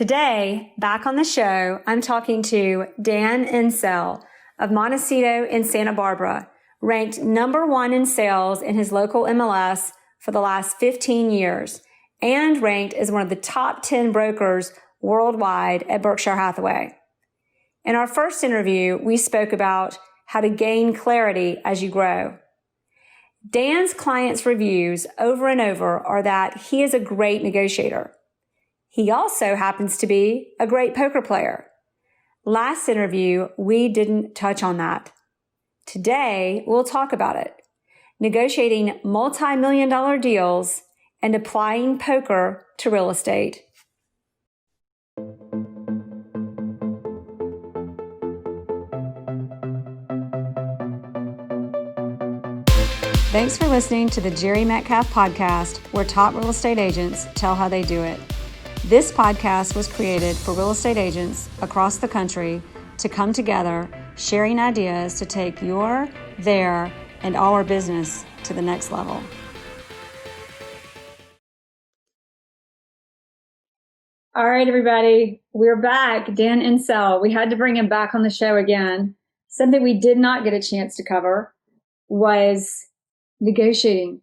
Today, back on the show, I'm talking to Dan Encell of Montecito in Santa Barbara, ranked number one in sales in his local MLS for the last 15 years, and ranked as one of the top 10 brokers worldwide at Berkshire Hathaway. In our first interview, we spoke about how to gain clarity as you grow. Dan's clients' reviews over and over are that he is a great negotiator. He also happens to be a great poker player. Last interview, we didn't touch on that. Today, we'll talk about it. Negotiating multi-million dollar deals and applying poker to real estate. Thanks for listening to the Jere Metcalf Podcast, where top real estate agents tell how they do it. This podcast was created for real estate agents across the country to come together, sharing ideas to take your, their, and our business to the next level. All right, everybody, we're back. Dan Encell. We had to bring him back on the show again. Something we did not get a chance to cover was negotiating.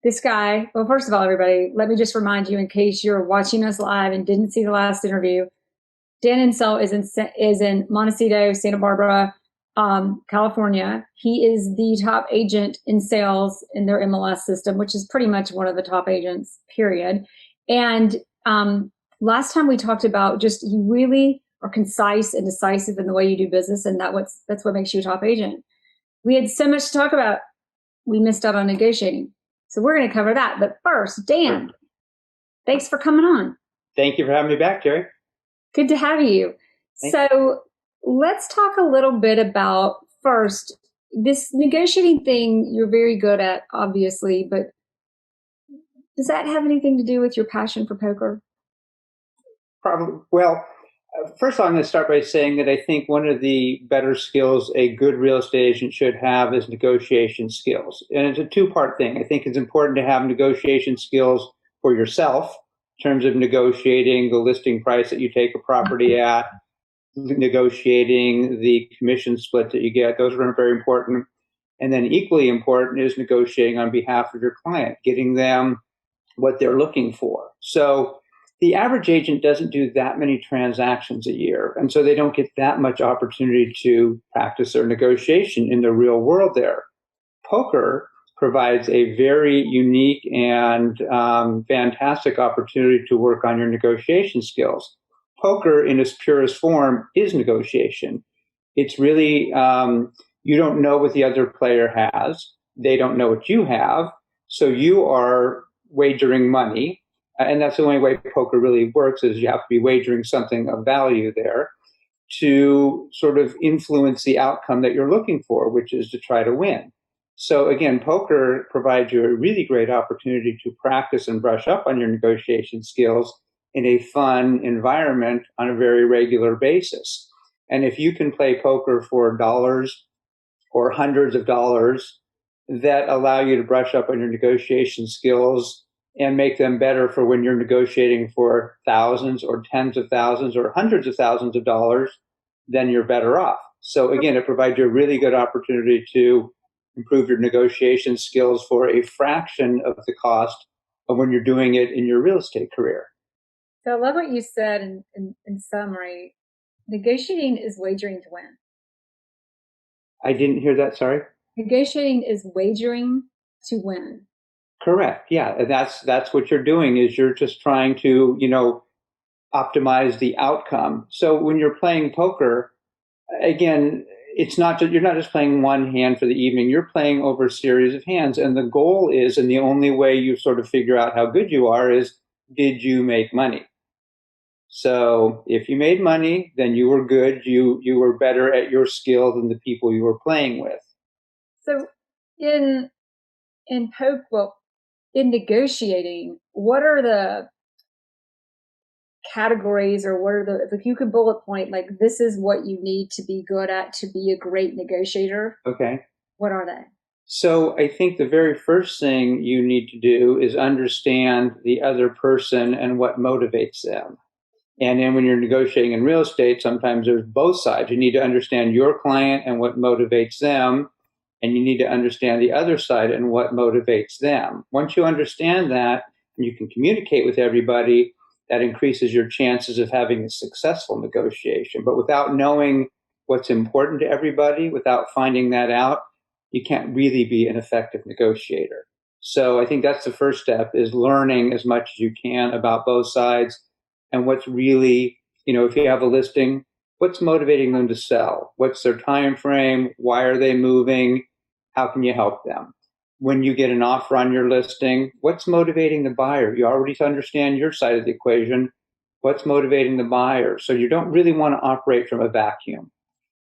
This guy, well, first of all, everybody, let me just remind you in case you're watching us live and didn't see the last interview, Dan Encell is in Montecito, Santa Barbara, California. He is the top agent in sales in their MLS system, which is pretty much one of the top agents, period. And last time we talked about just you really are concise and decisive in the way you do business, and that's what makes you a top agent. We had so much to talk about. We missed out on negotiating. So we're going to cover that. But first, Dan, thanks for coming on. Thank you for having me back, Jerry. Good to have you. So let's talk a little bit about first, this negotiating thing you're very good at, obviously, but does that have anything to do with your passion for poker? Probably. Well, first of all, I'm going to start by saying that I think one of the better skills a good real estate agent should have is negotiation skills. And it's a two-part thing. I think it's important to have negotiation skills for yourself in terms of negotiating the listing price that you take a property at, negotiating the commission split that you get. Those are very important. And then equally important is negotiating on behalf of your client, getting them what they're looking for. So the average agent doesn't do that many transactions a year, and so they don't get that much opportunity to practice their negotiation in the real world there. Poker provides a very unique and fantastic opportunity to work on your negotiation skills. Poker, in its purest form, is negotiation. It's really, you don't know what the other player has. They don't know what you have, so you are wagering money. And that's the only way poker really works, is you have to be wagering something of value there to sort of influence the outcome that you're looking for, which is to try to win. So again, poker provides you a really great opportunity to practice and brush up on your negotiation skills in a fun environment on a very regular basis. And if you can play poker for dollars or hundreds of dollars that allow you to brush up on your negotiation skills and make them better for when you're negotiating for thousands or tens of thousands or hundreds of thousands of dollars, then you're better off. So again, it provides you a really good opportunity to improve your negotiation skills for a fraction of the cost of when you're doing it in your real estate career. So I love what you said in summary. Negotiating is wagering to win. I didn't hear that, sorry. Negotiating is wagering to win. Correct. Yeah, that's what you're doing, is you're just trying to, optimize the outcome. So when you're playing poker, again, it's not just, you're not just playing one hand for the evening. You're playing over a series of hands, and the goal is, and the only way you sort of figure out how good you are is, did you make money? So if you made money, then you were good. You were better at your skill than the people you were playing with. So in negotiating, what are the categories, or what are the, if you could bullet point, like, this is what you need to be good at to be a great negotiator? Okay. What are they? So I think the very first thing you need to do is understand the other person and what motivates them. And then when you're negotiating in real estate, sometimes there's both sides. You need to understand your client and what motivates them, and you need to understand the other side and what motivates them. Once you understand that and you can communicate with everybody, that increases your chances of having a successful negotiation. But without knowing what's important to everybody, without finding that out, you can't really be an effective negotiator. So I think that's the first step, is learning as much as you can about both sides and what's really, if you have a listing, what's motivating them to sell? What's their time frame? Why are they moving? How can you help them? When you get an offer on your listing, what's motivating the buyer? You already understand your side of the equation. What's motivating the buyer? So you don't really want to operate from a vacuum.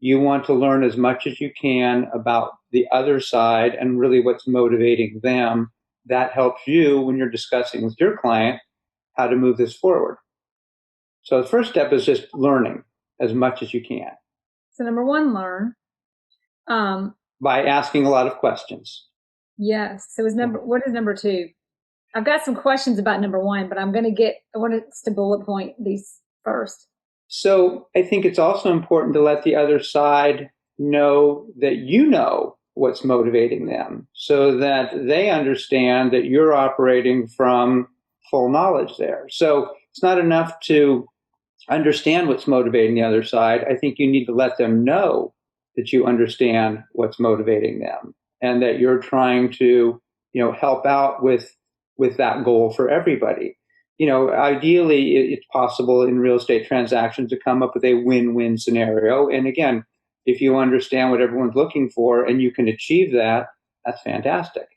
You want to learn as much as you can about the other side and really what's motivating them. That helps you when you're discussing with your client how to move this forward. So the first step is just learning as much as you can. So number one, learn. By asking a lot of questions. Yes. So what is number two? I've got some questions about number one, but I want us to bullet point these first. So I think it's also important to let the other side know that you know what's motivating them, so that they understand that you're operating from full knowledge there. So it's not enough to understand what's motivating the other side. I think you need to let them know that you understand what's motivating them and that you're trying to, help out with that goal for everybody. Ideally, it's possible in real estate transactions to come up with a win-win scenario. And again, if you understand what everyone's looking for and you can achieve that, that's fantastic.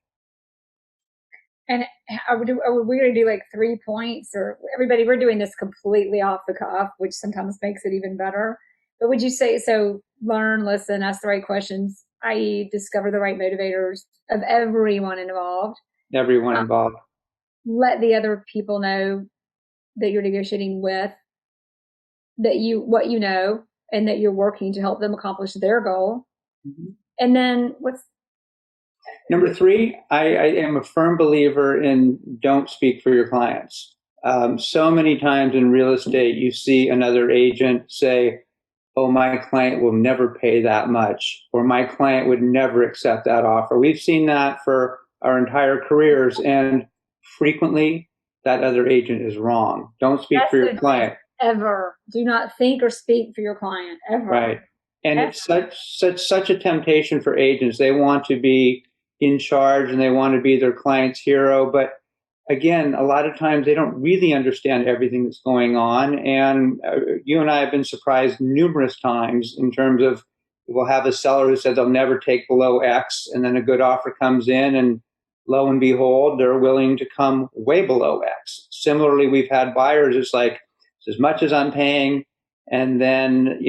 And are we going to do like 3 points, or everybody, we're doing this completely off the cuff, which sometimes makes it even better. But would you say, so learn, listen, ask the right questions, i.e. discover the right motivators of everyone involved. Everyone involved. Let the other people know that you're negotiating with, what you know, and that you're working to help them accomplish their goal. Mm-hmm. And then Number 3, I am a firm believer in don't speak for your clients. So many times in real estate, you see another agent say, oh, my client will never pay that much, or my client would never accept that offer. We've seen that for our entire careers, and frequently that other agent is wrong. Don't speak for your client. Ever. Do not think or speak for your client, ever. Right. And it's such a temptation for agents. They want to be in charge and they want to be their client's hero. But again, a lot of times they don't really understand everything that's going on. And you and I have been surprised numerous times in terms of, we'll have a seller who says they'll never take below X, and then a good offer comes in and lo and behold, they're willing to come way below X. Similarly, we've had buyers, it's like, it's as much as I'm paying, and then,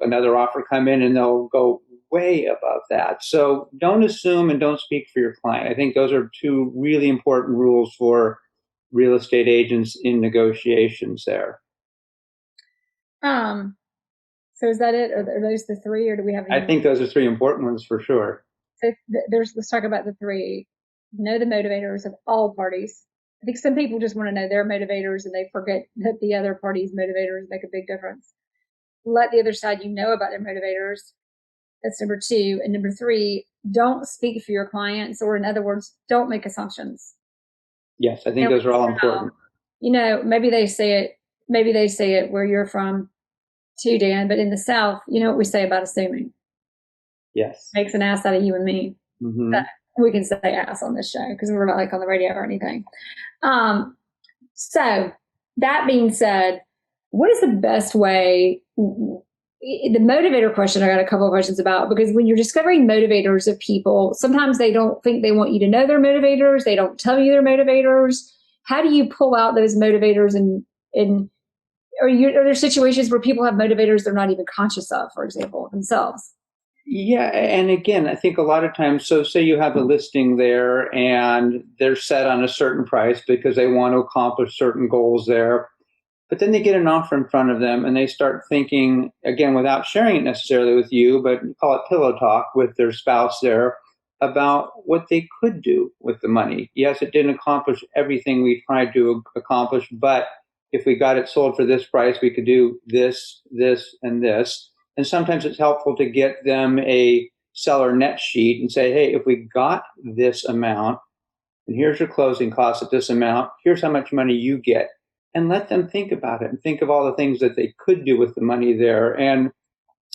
another offer come in and they'll go way above that. So don't assume and don't speak for your client. I think those are 2 really important rules for real estate agents in negotiations there. So is that it? Or are those the 3, or do we have any? I think those are 3 important ones for sure. So let's talk about the 3. Know the motivators of all parties. I think some people just want to know their motivators and they forget that the other party's motivators make a big difference. Let the other side about their motivators. That's number 2. And number 3, don't speak for your clients, or in other words, don't make assumptions. Yes, I think those are all important. Maybe they say it where you're from too, Dan, but in the South, you know what we say about assuming? Yes. Makes an ass out of you and me. Mm-hmm. We can say ass on this show because we're not like on the radio or anything. So that being said, what is the best way? The motivator question, I got a couple of questions about, because when you're discovering motivators of people, sometimes they don't think they want you to know their motivators. They don't tell you their motivators. How do you pull out those motivators? And are there situations where people have motivators they're not even conscious of, for example, themselves? Yeah. And again, I think a lot of times, so say you have a listing there and they're set on a certain price because they want to accomplish certain goals there. But then they get an offer in front of them and they start thinking, again, without sharing it necessarily with you, but call it pillow talk with their spouse there, about what they could do with the money. Yes, it didn't accomplish everything we tried to accomplish, but if we got it sold for this price, we could do this, this, and this. And sometimes it's helpful to get them a seller net sheet and say, hey, if we got this amount, and here's your closing costs at this amount, here's how much money you get. And let them think about it and think of all the things that they could do with the money there. And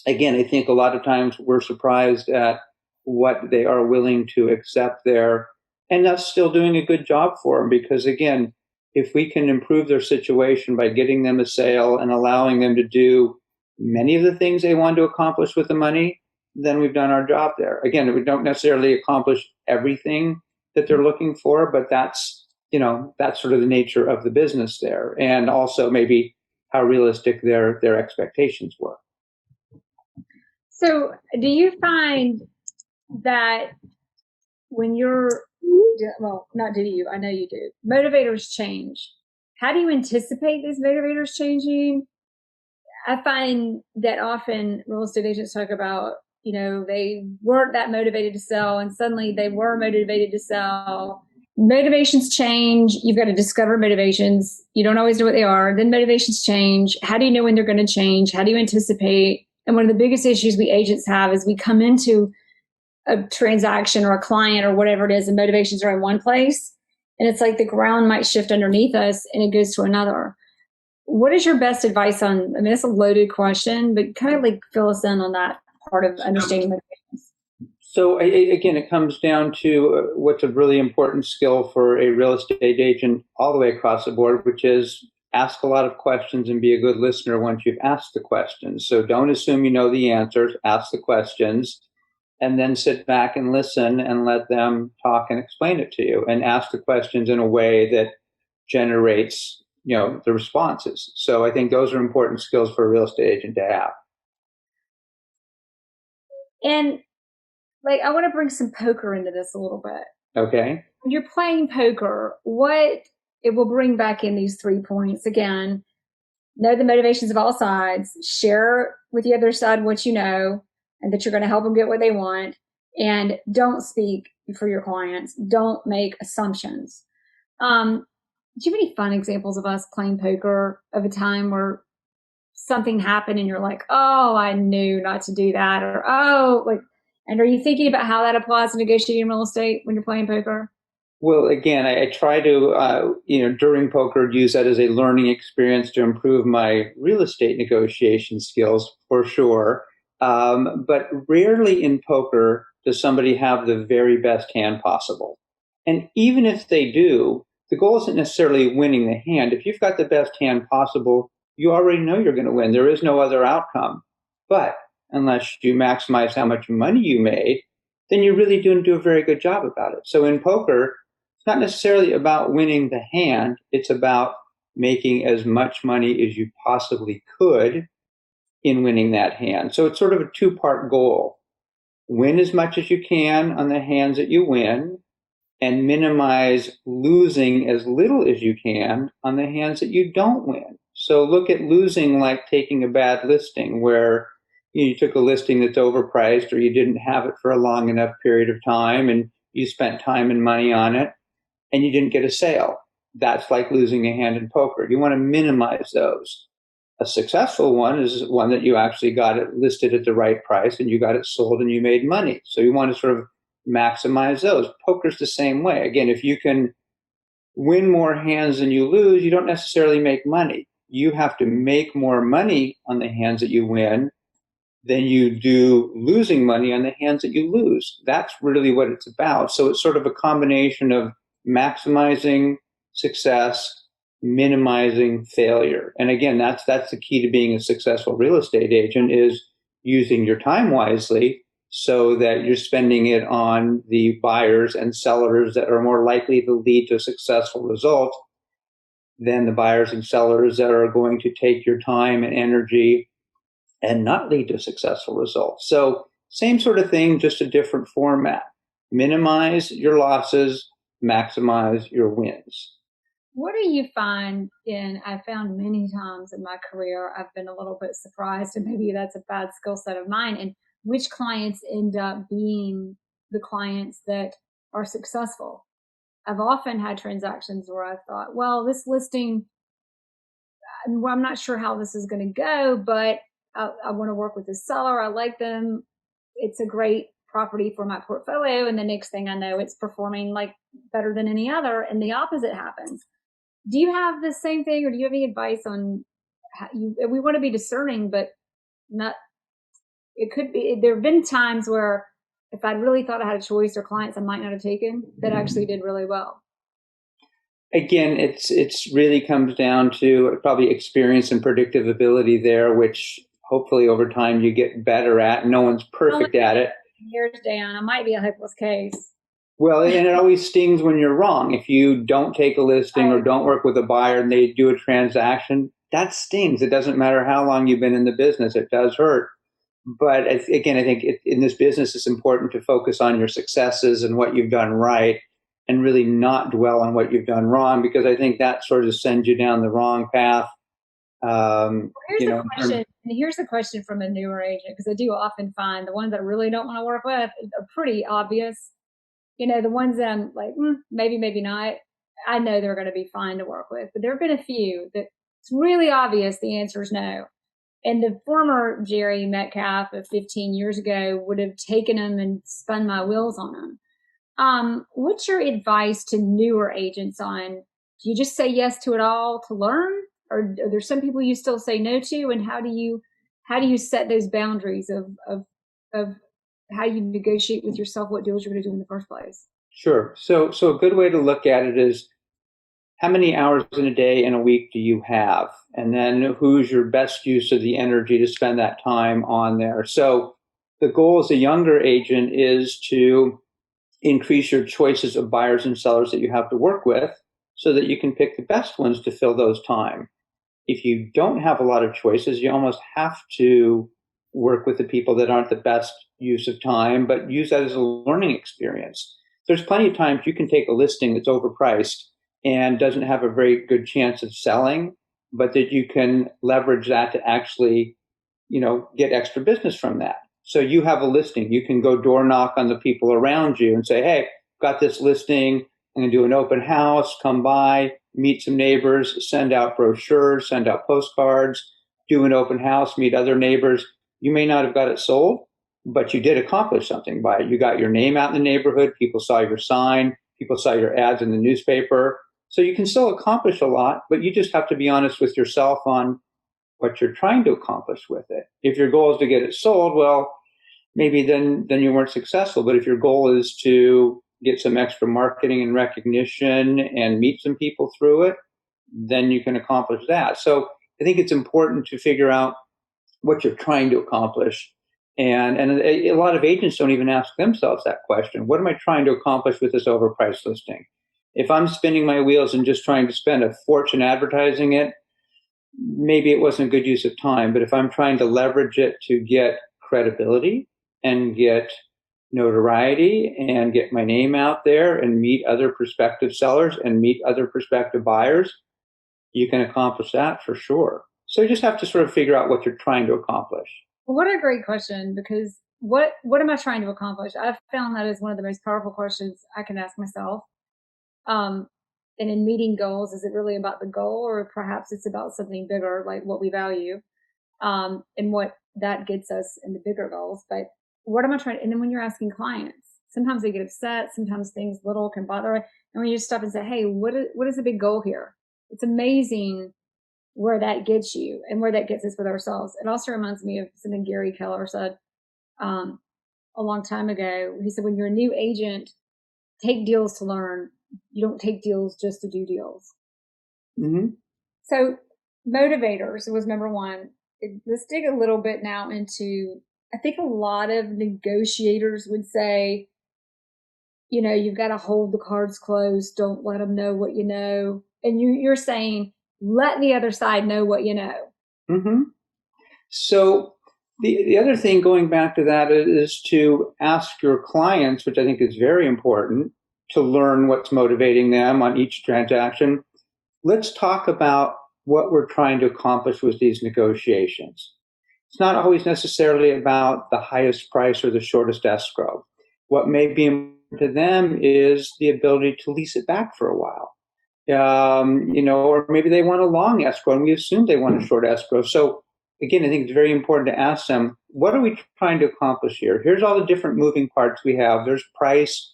again, I think a lot of times we're surprised at what they are willing to accept there. And that's still doing a good job for them because, again, if we can improve their situation by getting them a sale and allowing them to do many of the things they want to accomplish with the money, then we've done our job there. Again, we don't necessarily accomplish everything that they're looking for, but that's sort of the nature of the business there. And also maybe how realistic their expectations were. So do you find that when you're, well, not do you, I know you do, motivators change. How do you anticipate these motivators changing? I find that often real estate agents talk about, they weren't that motivated to sell and suddenly they were motivated to sell. Motivations change. You've got to discover motivations. You don't always know what they are. Then motivations change. How do you know when they're going to change? How do you anticipate? And one of the biggest issues we agents have is we come into a transaction or a client or whatever it is, and motivations are in one place. And it's like the ground might shift underneath us and it goes to another. What is your best advice on, I mean, it's a loaded question, but kind of like fill us in on that part of understanding motivations. So again, it comes down to what's a really important skill for a real estate agent all the way across the board, which is ask a lot of questions and be a good listener once you've asked the questions. So don't assume you know the answers, ask the questions, and then sit back and listen and let them talk and explain it to you, and ask the questions in a way that generates, the responses. So I think those are important skills for a real estate agent to have. And I want to bring some poker into this a little bit. Okay. When you're playing poker, it will bring back in these 3 points. Again, know the motivations of all sides, share with the other side what you know, and that you're going to help them get what they want. And don't speak for your clients. Don't make assumptions. Do you have any fun examples of us playing poker of a time where something happened and you're like, oh, I knew not to do that? Or, and are you thinking about how that applies to negotiating real estate when you're playing poker? Well, again, I try to, during poker, use that as a learning experience to improve my real estate negotiation skills for sure. But rarely in poker does somebody have the very best hand possible. And even if they do, the goal isn't necessarily winning the hand. If you've got the best hand possible, you already know you're going to win. There is no other outcome. But unless you maximize how much money you made, then you really didn't do a very good job about it. So in poker, it's not necessarily about winning the hand. It's about making as much money as you possibly could in winning that hand. So it's sort of a two-part goal. Win as much as you can on the hands that you win, and minimize losing as little as you can on the hands that you don't win. So look at losing like taking a bad listing where you took a listing that's overpriced or you didn't have it for a long enough period of time and you spent time and money on it and you didn't get a sale. That's like losing a hand in poker. You want to minimize those. A successful one is one that you actually got it listed at the right price and you got it sold and you made money. So you want to sort of maximize those. Poker's the same way. Again, if you can win more hands than you lose, you don't necessarily make money. You have to make more money on the hands that you win than you do losing money on the hands that you lose. That's really what it's about. So it's sort of a combination of maximizing success, minimizing failure. And again, that's the key to being a successful real estate agent, is using your time wisely so that you're spending it on the buyers and sellers that are more likely to lead to a successful result than the buyers and sellers that are going to take your time and energy and not lead to successful results. So same sort of thing, just a different format. Minimize your losses, maximize your wins. What do you find I found many times in my career, I've been a little bit surprised, and maybe that's a bad skill set of mine, and which clients end up being the clients that are successful. I've often had transactions where I thought, well, this listing I'm not sure how this is going to go, but I want to work with the seller. I like them. It's a great property for my portfolio. And the next thing I know, it's performing like better than any other. And the opposite happens. Do you have the same thing, or do you have any advice on how we want to be discerning, but not, it could be, there have been times where if I really thought I had a choice or clients I might not have taken that actually did really well. Again, it's really comes down to probably experience and predictive ability there, which hopefully over time you get better at. No one's perfect at it. Years down, I might be a hopeless case. Well, and it always stings when you're wrong. If you don't take a listing or don't work with a buyer and they do a transaction, that stings. It doesn't matter how long you've been in the business. It does hurt. But again, I think in this business, it's important to focus on your successes and what you've done right and really not dwell on what you've done wrong, because I think that sort of sends you down the wrong path. Here's a question from a newer agent, because I do often find the ones that I really don't want to work with are pretty obvious. The ones that I'm like, maybe, maybe not. I know they're going to be fine to work with, but there have been a few that it's really obvious the answer is no. And the former Jere Metcalf of 15 years ago would have taken them and spun my wheels on them. What's your advice to newer agents on, do you just say yes to it all to learn? Or are there some people you still say no to? And how do you set those boundaries of how you negotiate with yourself what deals you're going to do in the first place? Sure. So a good way to look at it is, how many hours in a day and a week do you have? And then who's your best use of the energy to spend that time on there? So the goal as a younger agent is to increase your choices of buyers and sellers that you have to work with so that you can pick the best ones to fill those time. If you don't have a lot of choices, you almost have to work with the people that aren't the best use of time, but use that as a learning experience. There's plenty of times you can take a listing that's overpriced and doesn't have a very good chance of selling, but that you can leverage that to actually, get extra business from that. So you have a listing, you can go door knock on the people around you and say, hey, got this listing, I'm going to do an open house, come by, meet some neighbors, send out brochures, send out postcards, do an open house, meet other neighbors. You may not have got it sold, but you did accomplish something by it. You got your name out in the neighborhood, people saw your sign, people saw your ads in the newspaper. So you can still accomplish a lot, but you just have to be honest with yourself on what you're trying to accomplish with it. If your goal is to get it sold, well, maybe then you weren't successful. But if your goal is to get some extra marketing and recognition and meet some people through it, then you can accomplish that. So I think it's important to figure out what you're trying to accomplish. And a lot of agents don't even ask themselves that question. What am I trying to accomplish with this overpriced listing? If I'm spinning my wheels and just trying to spend a fortune advertising it, maybe it wasn't a good use of time. But if I'm trying to leverage it to get credibility and get notoriety and get my name out there and meet other prospective sellers and meet other prospective buyers, you can accomplish that for sure. So you just have to sort of figure out what you're trying to accomplish. What a great question, because what am I trying to accomplish? I've found that is one of the most powerful questions I can ask myself. And in meeting goals, is it really about the goal, or perhaps it's about something bigger, like what we value, and what that gets us in the bigger goals? But what am I trying to, and then when you're asking clients, sometimes they get upset, sometimes things little can bother. And when you just stop and say, hey, what is the big goal here? It's amazing where that gets you and where that gets us with ourselves. It also reminds me of something Gary Keller said a long time ago. He said, when you're a new agent, take deals to learn. You don't take deals just to do deals. Mm-hmm. So motivators was number one. Let's dig a little bit now into, I think a lot of negotiators would say, you've got to hold the cards close. Don't let them know what you know. And you're saying, let the other side know what you know. Mm-hmm. So the other thing going back to that is to ask your clients, which I think is very important, to learn what's motivating them on each transaction. Let's talk about what we're trying to accomplish with these negotiations. It's not always necessarily about the highest price or the shortest escrow. What may be important to them is the ability to lease it back for a while. or maybe they want a long escrow and we assume they want a short escrow. So again, I think it's very important to ask them, what are we trying to accomplish here? Here's all the different moving parts we have. There's price,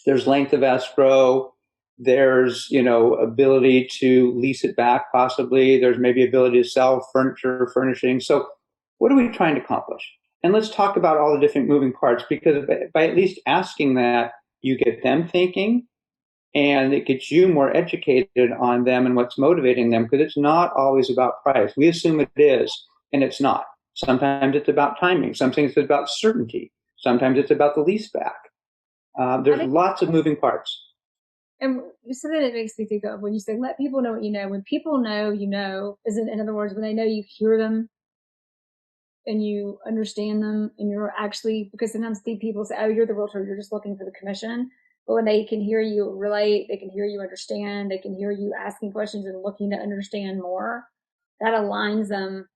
there's length of escrow, there's, ability to lease it back possibly. There's maybe ability to sell furniture, furnishing. So what are we trying to accomplish? And let's talk about all the different moving parts, because by at least asking that, you get them thinking and it gets you more educated on them and what's motivating them, because it's not always about price. We assume it is, and it's not. Sometimes it's about timing. Sometimes it's about certainty. Sometimes it's about the lease back. There's lots of moving parts. And something that makes me think of when you say, let people know what you know, when people know, isn't, in other words, when they know you hear them and you understand them and you're actually, because sometimes people say, oh, you're the realtor, you're just looking for the commission. But when they can hear you relate, they can hear you understand, they can hear you asking questions and looking to understand more, that aligns them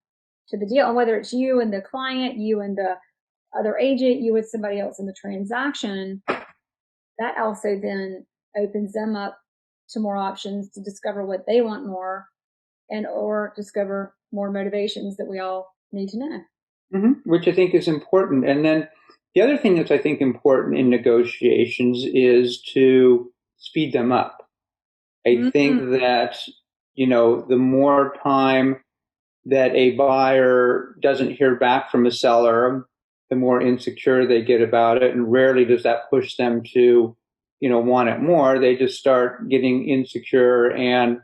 to the deal. And whether it's you and the client, you and the other agent, you with somebody else in the transaction, that also then opens them up to more options to discover what they want more and or discover more motivations that we all need to know. Which I think is important. And then the other thing that's, I think, important in negotiations is to speed them up. I think that, the more time that a buyer doesn't hear back from a seller, the more insecure they get about it. And rarely does that push them to, want it more. They just start getting insecure and,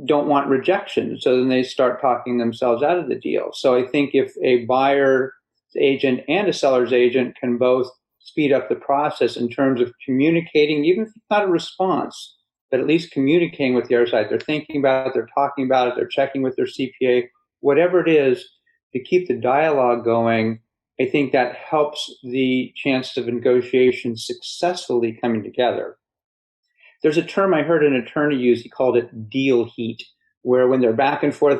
don't want rejection. So then they start talking themselves out of the deal. So I think if a buyer's agent and a seller's agent can both speed up the process in terms of communicating, even if it's not a response, but at least communicating with the other side. They're thinking about it, they're talking about it, they're checking with their CPA, whatever it is, to keep the dialogue going. I think that helps the chances of negotiation successfully coming together. There's a term I heard an attorney use. He called it deal heat, where when they're back and forth,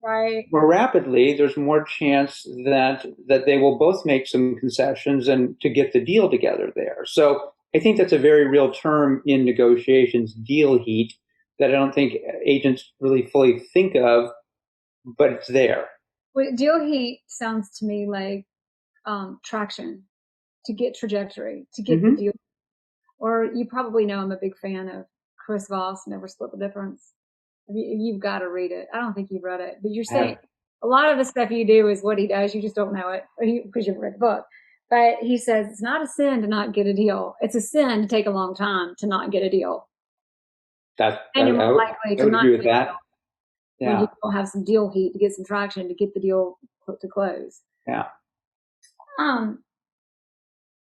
right, more rapidly, there's more chance that they will both make some concessions and to get the deal together there. So I think that's a very real term in negotiations, deal heat, that I don't think agents really fully think of, but it's there. Well, deal heat sounds to me like traction, to get trajectory, to get the deal. Or you probably know I'm a big fan of Chris Voss, Never Split the Difference. You've got to read it. I don't think you've read it, but you're saying a lot of the stuff you do is what he does. You just don't know it because you've read the book. But he says it's not a sin to not get a deal. It's a sin to take a long time to not get a deal. And you're more likely to not get a deal. Yeah. When you don't have some deal heat to get some traction to get the deal to close. Yeah.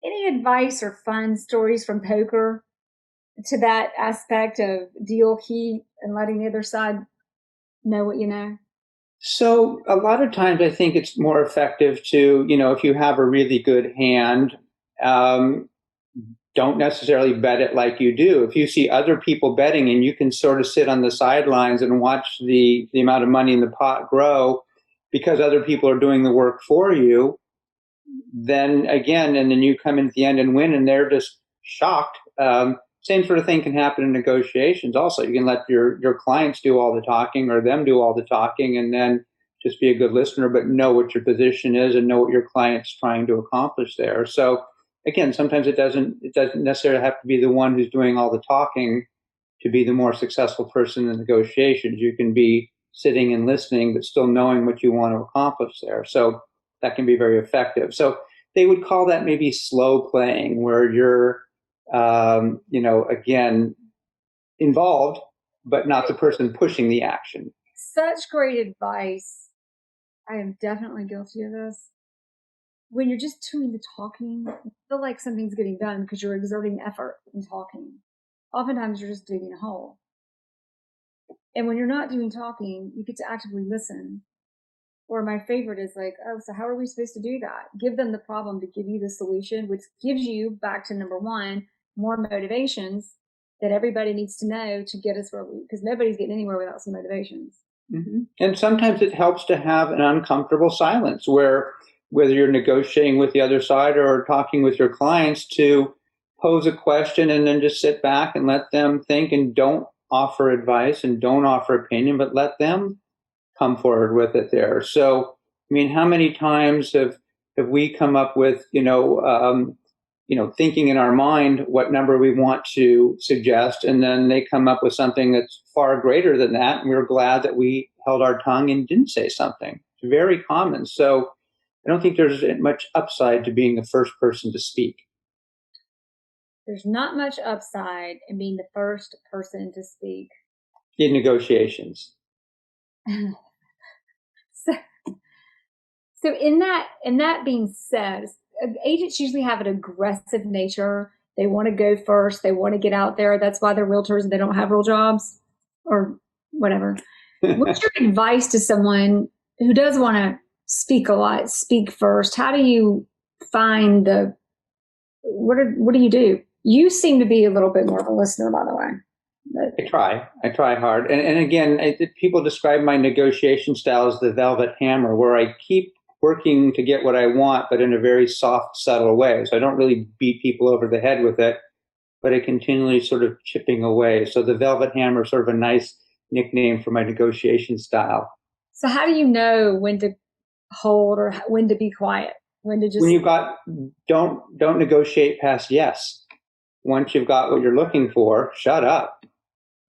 Any advice or fun stories from poker to that aspect of deal heat and letting the other side know what you know? So a lot of times I think it's more effective to, if you have a really good hand, don't necessarily bet it like you do. If you see other people betting and you can sort of sit on the sidelines and watch the amount of money in the pot grow because other people are doing the work for you, then you come in at the end and win and they're just shocked. Same sort of thing can happen in negotiations also. You can let your clients do all the talking or them do all the talking and then just be a good listener, but know what your position is and know what your client's trying to accomplish there. So again, sometimes it doesn't necessarily have to be the one who's doing all the talking to be the more successful person in negotiations. You can be sitting and listening, but still knowing what you want to accomplish there. So that can be very effective. So they would call that maybe slow playing, where you're, again, involved, but not the person pushing the action. Such great advice. I am definitely guilty of this. When you're just doing the talking, you feel like something's getting done because you're exerting effort in talking. Oftentimes you're just digging a hole. And when you're not doing talking, you get to actively listen. Or my favorite is like, oh, so how are we supposed to do that? Give them the problem to give you the solution, which gives you, back to number one, more motivations that everybody needs to know to get us where because nobody's getting anywhere without some motivations. And sometimes it helps to have an uncomfortable silence where whether you're negotiating with the other side or talking with your clients to pose a question and then just sit back and let them think, and don't offer advice and don't offer opinion, but let them come forward with it there. So, I mean, how many times have we come up with, thinking in our mind what number we want to suggest, and then they come up with something that's far greater than that, and we're glad that we held our tongue and didn't say something. It's very common. So I don't think there's much upside to being the first person to speak. There's not much upside in being the first person to speak in negotiations. So in that being said, agents usually have an aggressive nature. They want to go first. They want to get out there. That's why they're realtors and they don't have real jobs or whatever. What's your advice to someone who does want to speak a lot, speak first? How do you find what do you do? You seem to be a little bit more of a listener, by the way. I try hard. And again, people describe my negotiation style as the velvet hammer, where I keep working to get what I want, but in a very soft, subtle way. So I don't really beat people over the head with it, but I continually sort of chipping away. So the velvet hammer is sort of a nice nickname for my negotiation style. So how do you know when to hold or when to be quiet? When you've got, don't negotiate past yes. Once you've got what you're looking for, shut up.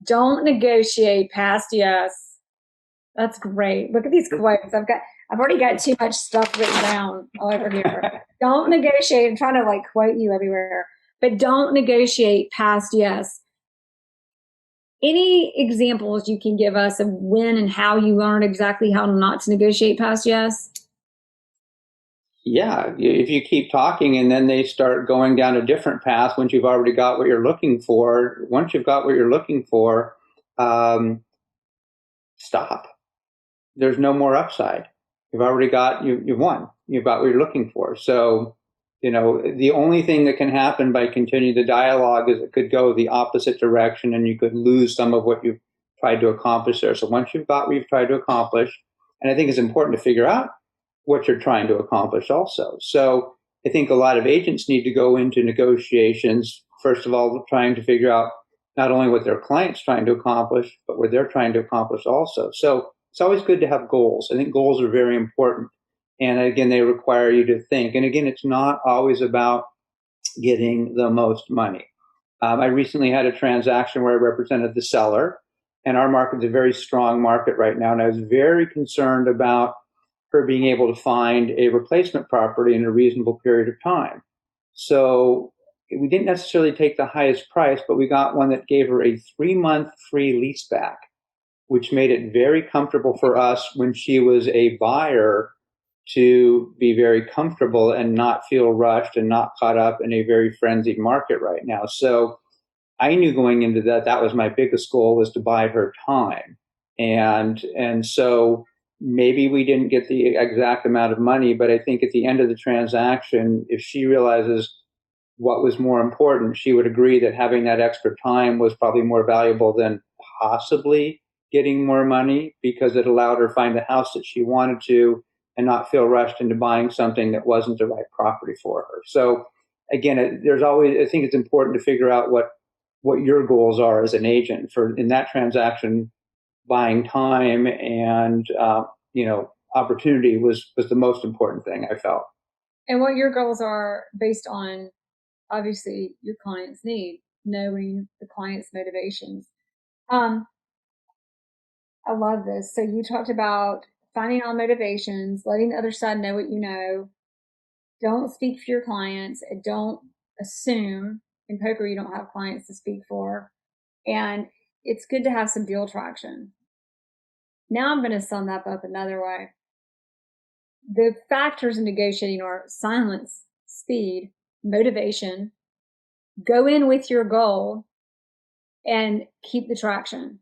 Don't negotiate past yes. That's great. Look at these quotes. I've already got too much stuff written down all over here. Don't negotiate. I'm trying to quote you everywhere, but don't negotiate past yes. Any examples you can give us of when and how you learned exactly how not to negotiate past yes? Yeah, if you keep talking and then they start going down a different path once you've already got what you're looking for. Once you've got what you're looking for, stop. There's no more upside. You've already got, you've won. You've got what you're looking for. So, the only thing that can happen by continuing the dialogue is it could go the opposite direction and you could lose some of what you've tried to accomplish there. So once you've got what you've tried to accomplish, and I think it's important to figure out what you're trying to accomplish also. So I think a lot of agents need to go into negotiations, first of all, trying to figure out not only what their client's trying to accomplish, but what they're trying to accomplish also. So it's always good to have goals. I think goals are very important. And again, they require you to think. And again, it's not always about getting the most money. I recently had a transaction where I represented the seller, and our market's a very strong market right now. And I was very concerned about her being able to find a replacement property in a reasonable period of time. So we didn't necessarily take the highest price, but we got one that gave her a 3-month free lease back, which made it very comfortable for us when she was a buyer to be very comfortable and not feel rushed and not caught up in a very frenzied market right now. So I knew going into that was my biggest goal, was to buy her time. And so maybe we didn't get the exact amount of money, but I think at the end of the transaction, if she realizes what was more important, she would agree that having that extra time was probably more valuable than possibly getting more money, because it allowed her to find the house that she wanted to and not feel rushed into buying something that wasn't the right property for her. So again, there's always, I think it's important to figure out what your goals are as an agent. For in that transaction, buying time and opportunity was the most important thing, I felt. And what your goals are based on, obviously, your client's need, knowing the client's motivations. I love this. So you talked about finding out motivations, letting the other side know what you know. Don't speak for your clients. Don't assume. In poker, you don't have clients to speak for. And it's good to have some deal traction. Now I'm going to sum that up another way. The factors in negotiating are silence, speed, motivation. Go in with your goal and keep the traction.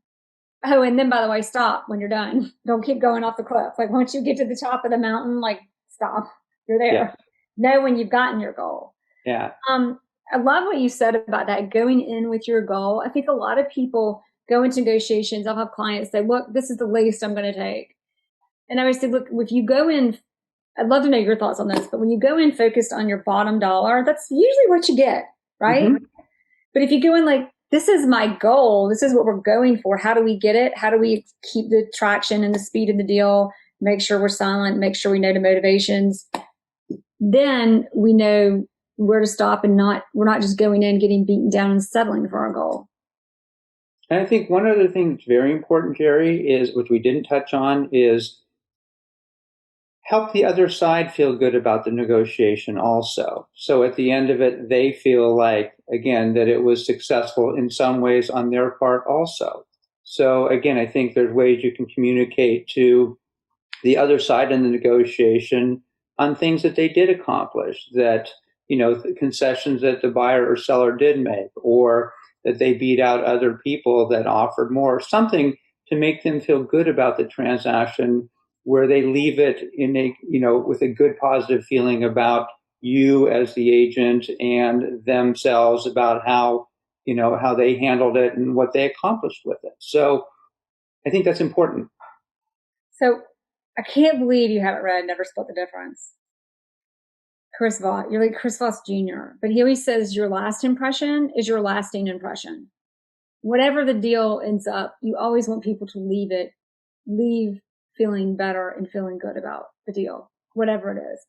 Oh, and then, by the way, stop when you're done. Don't keep going off the cliff. Once you get to the top of the mountain, stop. You're there. Yeah. Know when you've gotten your goal. Yeah. I love what you said about that, going in with your goal. I think a lot of people go into negotiations. I'll have clients say, look, this is the least I'm going to take. And I always say, look, if you go in, I'd love to know your thoughts on this, but when you go in focused on your bottom dollar, that's usually what you get, right? Mm-hmm. But if you go in like, this is my goal, this is what we're going for, how do we get it? How do we keep the traction and the speed of the deal? Make sure we're silent, make sure we know the motivations. Then we know where to stop and we're not just going in, getting beaten down and settling for our goal. And I think one other thing that's very important, Jere, is, which we didn't touch on, is help the other side feel good about the negotiation also. So at the end of it, they feel like, again, that it was successful in some ways on their part also. So again, I think there's ways you can communicate to the other side in the negotiation on things that they did accomplish, that, concessions that the buyer or seller did make, or that they beat out other people that offered more, something to make them feel good about the transaction, where they leave it in with a good positive feeling about you as the agent and themselves, about how they handled it and what they accomplished with it. So I think that's important. So I can't believe you haven't read Never Split the Difference. Chris Voss, you're like Chris Voss Jr., but he always says your last impression is your lasting impression. Whatever the deal ends up, you always want people to leave feeling better and feeling good about the deal, whatever it is.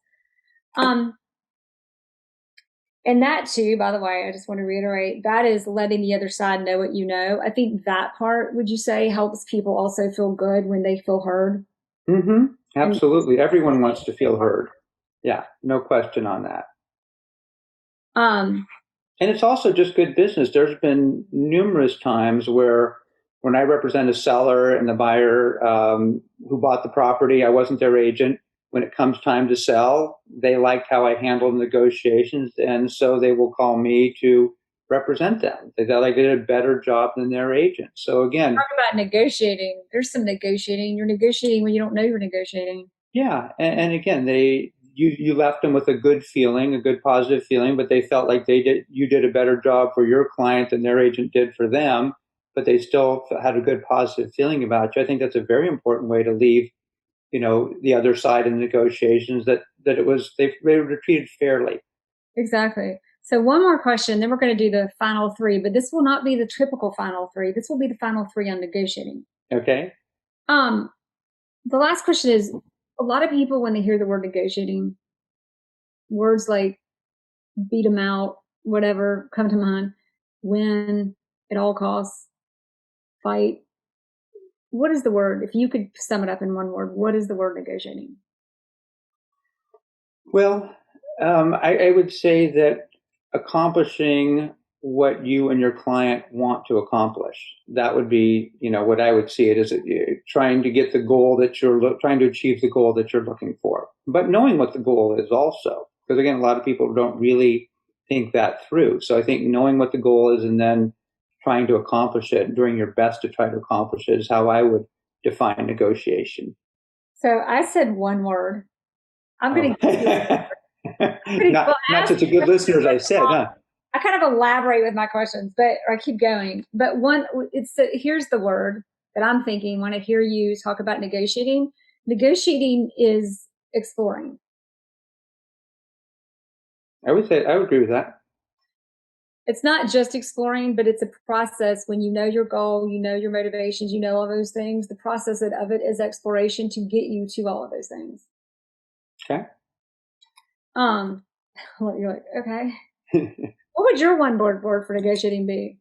And that too, by the way, I just want to reiterate, that is letting the other side know what you know. I think that part, would you say, helps people also feel good when they feel heard? Mm-hmm. Absolutely. Everyone wants to feel heard. Yeah, no question on that. And it's also just good business. There's been numerous times where, when I represent a seller and the buyer who bought the property, I wasn't their agent. When it comes time to sell, they liked how I handled negotiations, and so they will call me to represent them. They thought I did a better job than their agent. So again, talk about negotiating. There's some negotiating. You're negotiating when you don't know you're negotiating. Yeah, and again, you left them with a good feeling, a good positive feeling, but they felt like you did a better job for your client than their agent did for them, but they still had a good positive feeling about you. I think that's a very important way to leave, the other side in negotiations, that they were treated fairly. Exactly. So one more question, then we're going to do the final three, but this will not be the typical final three. This will be the final three on negotiating. Okay. The last question is, a lot of people, when they hear the word negotiating, words like beat them out, whatever, come to mind. Win at all costs, fight. What is the word? If you could sum it up in one word, what is the word negotiating? Well, I would say that accomplishing what you and your client want to accomplish. That would be, what I would see it as, trying to get the goal that trying to achieve the goal that you're looking for. But knowing what the goal is also, because again, a lot of people don't really think that through. So I think knowing what the goal is and then trying to accomplish it, doing your best to try to accomplish it, is how I would define negotiation. So I said one word. I'm going to not such a good listener as I said, huh? I kind of elaborate with my questions, but I keep going. But here's the word that I'm thinking when I hear you talk about negotiating. Negotiating is exploring. I would agree with that. It's not just exploring, but it's a process. When you know your goal, you know your motivations, you know all those things. The process of it is exploration to get you to all of those things. Okay. You're like, okay. What would your one word for negotiating be?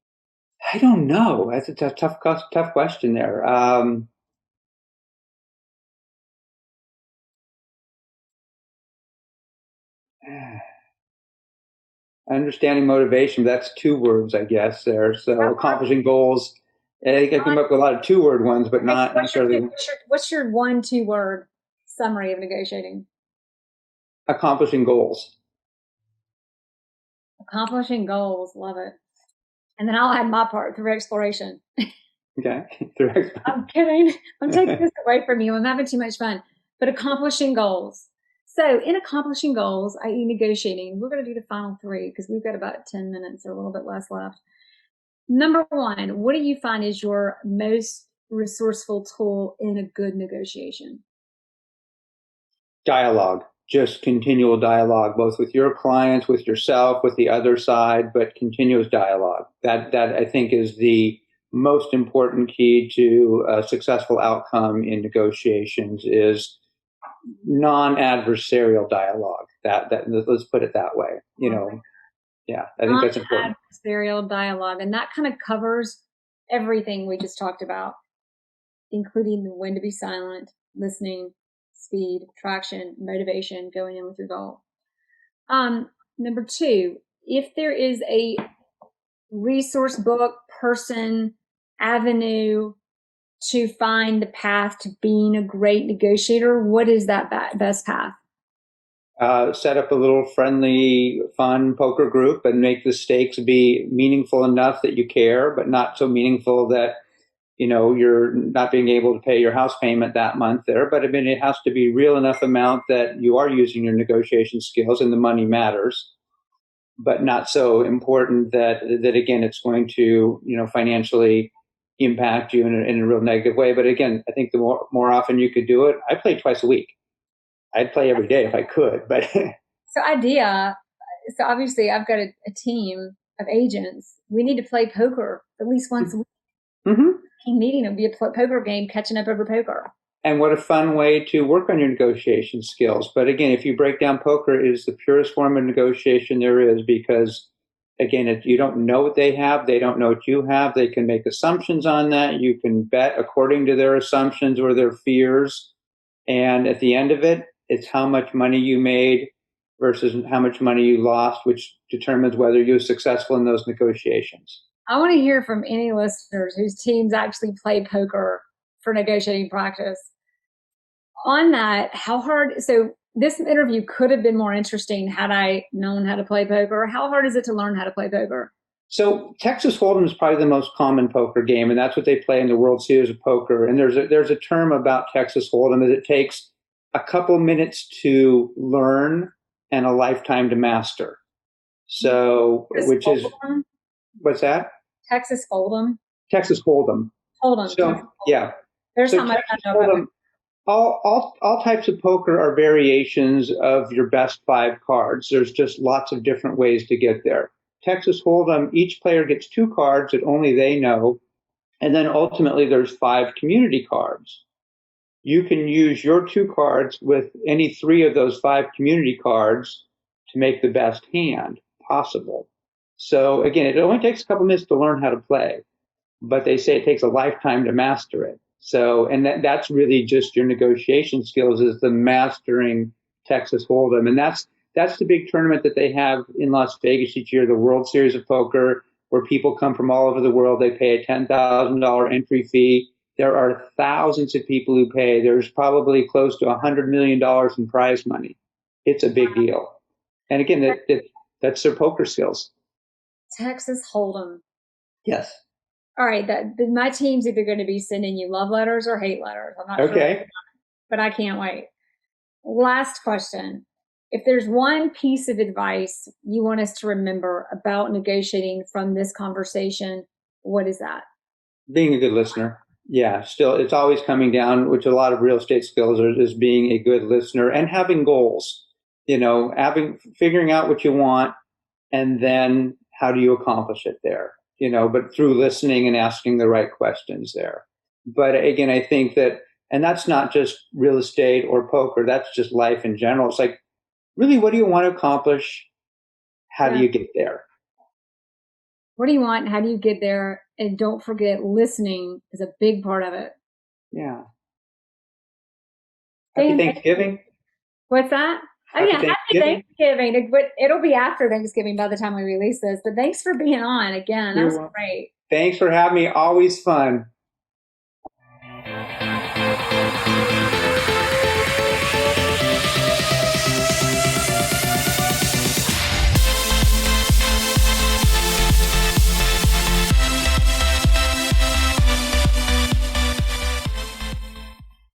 I don't know. That's a tough question there. Understanding motivation, that's two words, I guess, there. So accomplishing goals, I think I came up with a lot of two-word ones, but not necessarily. What's your 1-2 word summary of negotiating? Accomplishing goals. Accomplishing goals, love it. And then I'll add my part, through exploration. Okay. I'm kidding. I'm taking this away from you. I'm having too much fun. But accomplishing goals. So in accomplishing goals, i.e. negotiating, we're going to do the final three because we've got about 10 minutes or a little bit less left. Number one, what do you find is your most resourceful tool in a good negotiation? Dialogue. just continual dialogue, both with your clients, with yourself, with the other side, but continuous dialogue. That I think is the most important key to a successful outcome in negotiations is non-adversarial dialogue. That let's put it that way. Yeah, I think that's important. Non-adversarial dialogue, and that kind of covers everything we just talked about, including when to be silent, listening, speed, traction, motivation, going in with your goal. Number 2, if there is a resource book, person, avenue to find the path to being a great negotiator, what is that best path? Set up a little friendly, fun poker group and make the stakes be meaningful enough that you care, but not so meaningful that you're not being able to pay your house payment that month there. But I mean, it has to be real enough amount that you are using your negotiation skills and the money matters, but not so important that again, it's going to, financially impact you in a real negative way. But again, I think the more often you could do it, I play twice a week. I'd play every day if I could, but. So obviously I've got a team of agents. We need to play poker at least once a week. Mm-hmm. Team meeting will be a poker game, catching up over poker. And what a fun way to work on your negotiation skills. But again, if you break down poker, it is the purest form of negotiation there is, because again, if you don't know what they have, they don't know what you have. They can make assumptions on that. You can bet according to their assumptions or their fears. And at the end of it, it's how much money you made versus how much money you lost, which determines whether you're successful in those negotiations. I want to hear from any listeners whose teams actually play poker for negotiating practice. On that, how hard, so this interview could have been more interesting had I known how to play poker. How hard is it to learn how to play poker? So Texas Hold'em is probably the most common poker game, and that's what they play in the World Series of Poker. And there's a term about Texas Hold'em that it takes a couple minutes to learn and a lifetime to master. So, which is, what's that? Texas Hold'em. Texas Hold'em. Hold'em. So, yeah. There's so how much Texas I know about it. All types of poker are variations of your best 5 cards. There's just lots of different ways to get there. Texas Hold'em, each player gets 2 cards that only they know. And then ultimately there's 5 community cards. You can use your 2 cards with any 3 of those 5 community cards to make the best hand possible. So again, it only takes a couple minutes to learn how to play, but they say it takes a lifetime to master it. So, and that's really just your negotiation skills, is the mastering Texas Hold'em. And that's the big tournament that they have in Las Vegas each year, the World Series of Poker, where people come from all over the world. They pay a $10,000 entry fee. There are thousands of people who pay. There's probably close to $100 million in prize money. It's a big deal. And again, that's their poker skills. Texas Hold'em. Yes. All right. My team's either going to be sending you love letters or hate letters. I'm not sure. Okay. But I can't wait. Last question. If there's one piece of advice you want us to remember about negotiating from this conversation, what is that? Being a good listener. Yeah, still, it's always coming down, which a lot of real estate skills is being a good listener and having goals. Figuring out what you want, and then how do you accomplish it there? But through listening and asking the right questions there. But again, I think that, and that's not just real estate or poker, that's just life in general. It's like, really, what do you want to accomplish? How do you get there? What do you want? How do you get there? And don't forget, listening is a big part of it. Yeah. Happy Thanksgiving. What's that? Oh, yeah. Happy Thanksgiving. It'll be after Thanksgiving by the time we release this. But thanks for being on again. That was great. Thanks for having me. Always fun.